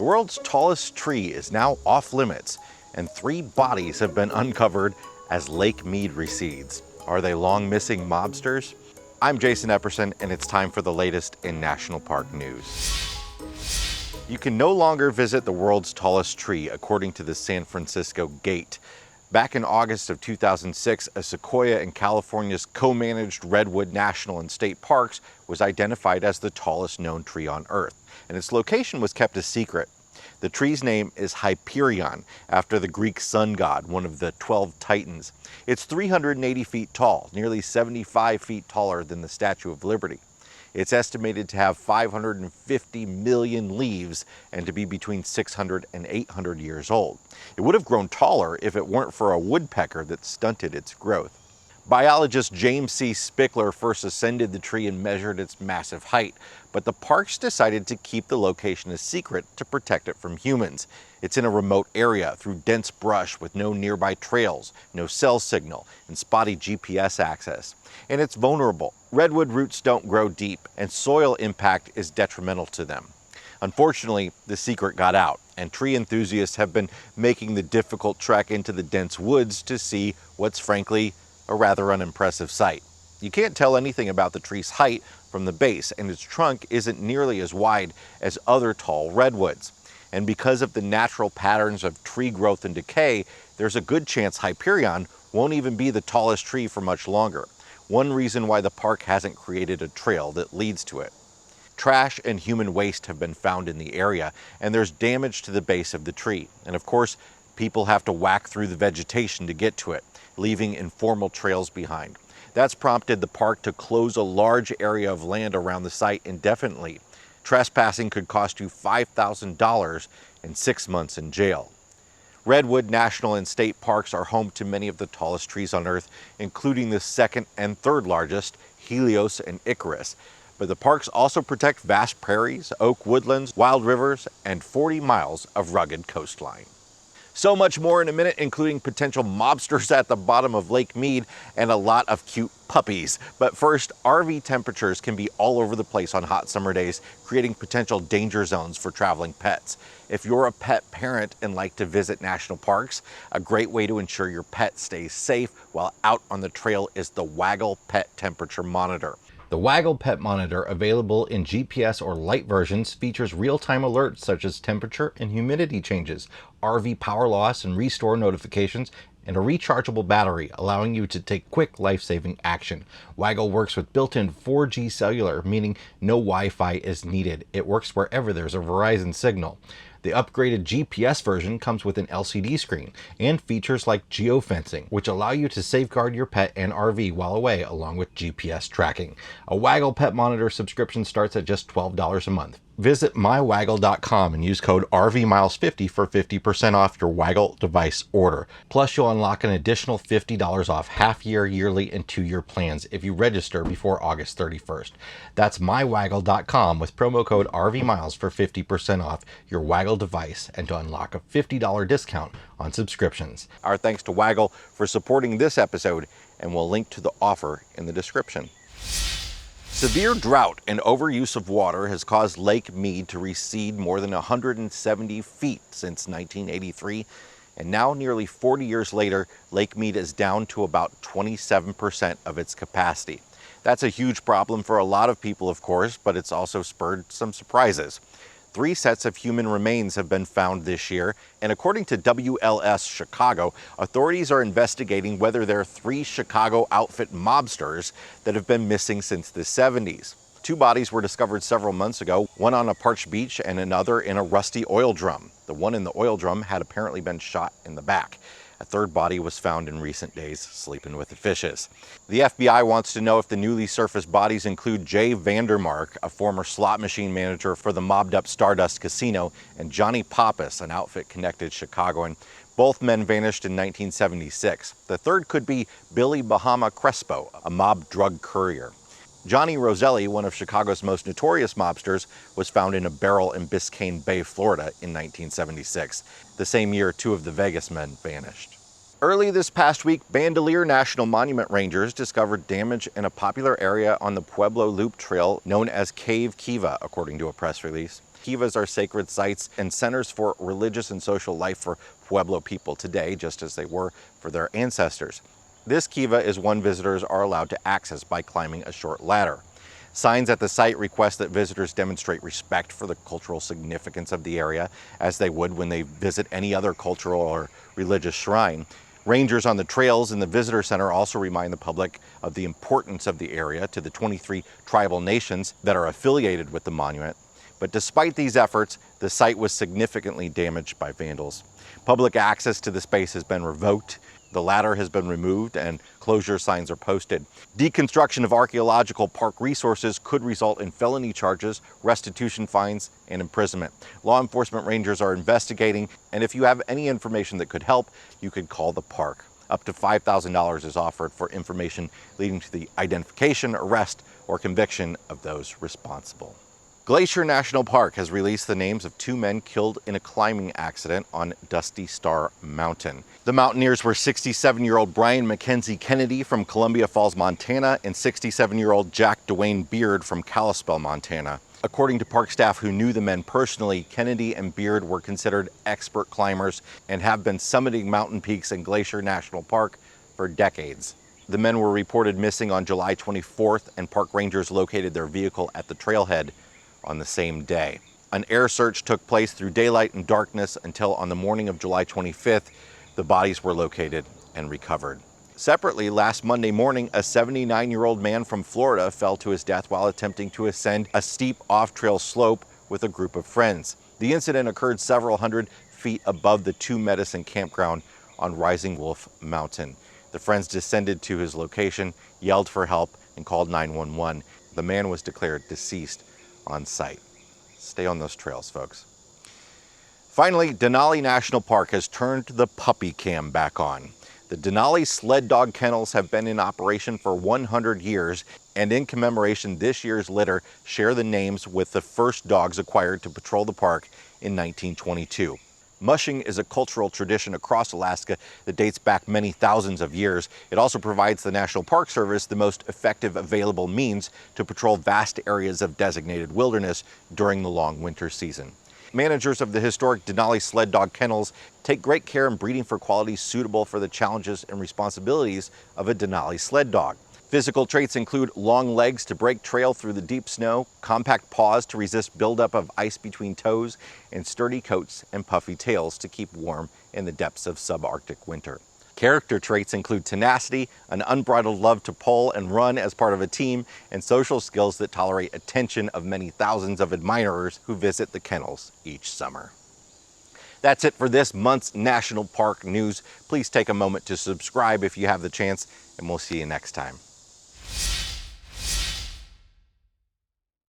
The world's tallest tree is now off limits, and 3 bodies have been uncovered as Lake Mead recedes. Are they long missing mobsters? I'm Jason Epperson, and it's time for the latest in National Park news. You can no longer visit the world's tallest tree, according to the San Francisco Gate. Back in August of 2006, a sequoia in California's co-managed Redwood National and State Parks was identified as the tallest known tree on Earth, and its location was kept a secret. The tree's name is Hyperion, after the Greek sun god, one of the 12 titans. It's 380 feet tall, nearly 75 feet taller than the Statue of Liberty. It's estimated to have 550 million leaves and to be between 600 and 800 years old. It would have grown taller if it weren't for a woodpecker that stunted its growth. Biologist James C. Spickler first ascended the tree and measured its massive height, but the parks decided to keep the location a secret to protect it from humans. It's in a remote area through dense brush with no nearby trails, no cell signal, and spotty GPS access. And it's vulnerable. Redwood roots don't grow deep, and soil impact is detrimental to them. Unfortunately, the secret got out, and tree enthusiasts have been making the difficult trek into the dense woods to see what's frankly a rather unimpressive sight. You can't tell anything about the tree's height from the base, and its trunk isn't nearly as wide as other tall redwoods. And because of the natural patterns of tree growth and decay, there's a good chance Hyperion won't even be the tallest tree for much longer. One reason why the park hasn't created a trail that leads to it. Trash and human waste have been found in the area, and there's damage to the base of the tree. And of course, people have to whack through the vegetation to get to it, leaving informal trails behind. That's prompted the park to close a large area of land around the site indefinitely. Trespassing could cost you $5,000 and 6 months in jail. Redwood National and State Parks are home to many of the tallest trees on Earth, including the second and third largest, Helios and Icarus. But the parks also protect vast prairies, oak woodlands, wild rivers, and 40 miles of rugged coastline. So much more in a minute, including potential mobsters at the bottom of Lake Mead and a lot of cute puppies. But first, RV temperatures can be all over the place on hot summer days, creating potential danger zones for traveling pets. If you're a pet parent and like to visit national parks, a great way to ensure your pet stays safe while out on the trail is the Waggle Pet Temperature Monitor. The Waggle Pet Monitor, available in GPS or light versions, features real-time alerts such as temperature and humidity changes, RV power loss and restore notifications, and a rechargeable battery, allowing you to take quick life-saving action. Waggle works with built-in 4G cellular, meaning no Wi-Fi is needed. It works wherever there's a Verizon signal. The upgraded GPS version comes with an LCD screen and features like geofencing, which allow you to safeguard your pet and RV while away, along with GPS tracking. A Waggle Pet Monitor subscription starts at just $12 a month. Visit mywaggle.com and use code RVMiles50 for 50% off your Waggle device order. Plus, you'll unlock an additional $50 off half-year, yearly, and 2-year plans if you register before August 31st. That's mywaggle.com with promo code RVMiles for 50% off your Waggle device and to unlock a $50 discount on subscriptions. Our thanks to Waggle for supporting this episode, and we'll link to the offer in the description. Severe drought and overuse of water has caused Lake Mead to recede more than 170 feet since 1983, and now nearly 40 years later, Lake Mead is down to about 27% of its capacity. That's a huge problem for a lot of people, of course, but it's also spurred some surprises. 3 sets of human remains have been found this year, and according to WLS Chicago, authorities are investigating whether there are 3 Chicago outfit mobsters that have been missing since the 70s. 2 bodies were discovered several months ago, one on a parched beach and another in a rusty oil drum. The one in the oil drum had apparently been shot in the back. A 3rd body was found in recent days, sleeping with the fishes. The FBI wants to know if the newly surfaced bodies include Jay Vandermark, a former slot machine manager for the mobbed-up Stardust Casino, and Johnny Pappas, an outfit connected Chicagoan. Both men vanished in 1976. The 3rd could be Billy Bahama Crespo, a mob drug courier. Johnny Roselli, one of Chicago's most notorious mobsters, was found in a barrel in Biscayne Bay, Florida in 1976, the same year 2 of the Vegas men vanished. Early this past week, Bandelier National Monument Rangers discovered damage in a popular area on the Pueblo Loop Trail known as Cave Kiva, according to a press release. Kivas are sacred sites and centers for religious and social life for Pueblo people today, just as they were for their ancestors. This kiva is one visitors are allowed to access by climbing a short ladder. Signs at the site request that visitors demonstrate respect for the cultural significance of the area, as they would when they visit any other cultural or religious shrine. Rangers on the trails in the visitor center also remind the public of the importance of the area to the 23 tribal nations that are affiliated with the monument. But despite these efforts, the site was significantly damaged by vandals. Public access to the space has been revoked. The ladder has been removed and closure signs are posted. Deconstruction of archaeological park resources could result in felony charges, restitution fines, and imprisonment. Law enforcement rangers are investigating, and if you have any information that could help, you could call the park. Up to $5,000 is offered for information leading to the identification, arrest, or conviction of those responsible. Glacier National Park has released the names of 2 men killed in a climbing accident on Dusty Star Mountain. The mountaineers were 67-year-old Brian Mackenzie Kennedy from Columbia Falls, Montana, and 67-year-old Jack Dwayne Beard from Kalispell, Montana. According to park staff who knew the men personally, Kennedy and Beard were considered expert climbers and have been summiting mountain peaks in Glacier National Park for decades. The men were reported missing on July 24th, and park rangers located their vehicle at the trailhead on the same day. An air search took place through daylight and darkness until on the morning of July 25th, the bodies were located and recovered. Separately, last Monday morning, a 79-year-old man from Florida fell to his death while attempting to ascend a steep off-trail slope with a group of friends. The incident occurred several hundred feet above the Two Medicine campground on Rising Wolf Mountain. The friends descended to his location, yelled for help, and called 911. The man was declared deceased on site. Stay on those trails, folks. Finally, Denali National Park has turned the puppy cam back on. The Denali sled dog kennels have been in operation for 100 years, and in commemoration, this year's litter share the names with the first dogs acquired to patrol the park in 1922. Mushing is a cultural tradition across Alaska that dates back many thousands of years. It also provides the National Park Service the most effective available means to patrol vast areas of designated wilderness during the long winter season. Managers of the historic Denali sled dog kennels take great care in breeding for qualities suitable for the challenges and responsibilities of a Denali sled dog. Physical traits include long legs to break trail through the deep snow, compact paws to resist buildup of ice between toes, and sturdy coats and puffy tails to keep warm in the depths of subarctic winter. Character traits include tenacity, an unbridled love to pull and run as part of a team, and social skills that tolerate attention of many thousands of admirers who visit the kennels each summer. That's it for this month's National Park News. Please take a moment to subscribe if you have the chance, and we'll see you next time.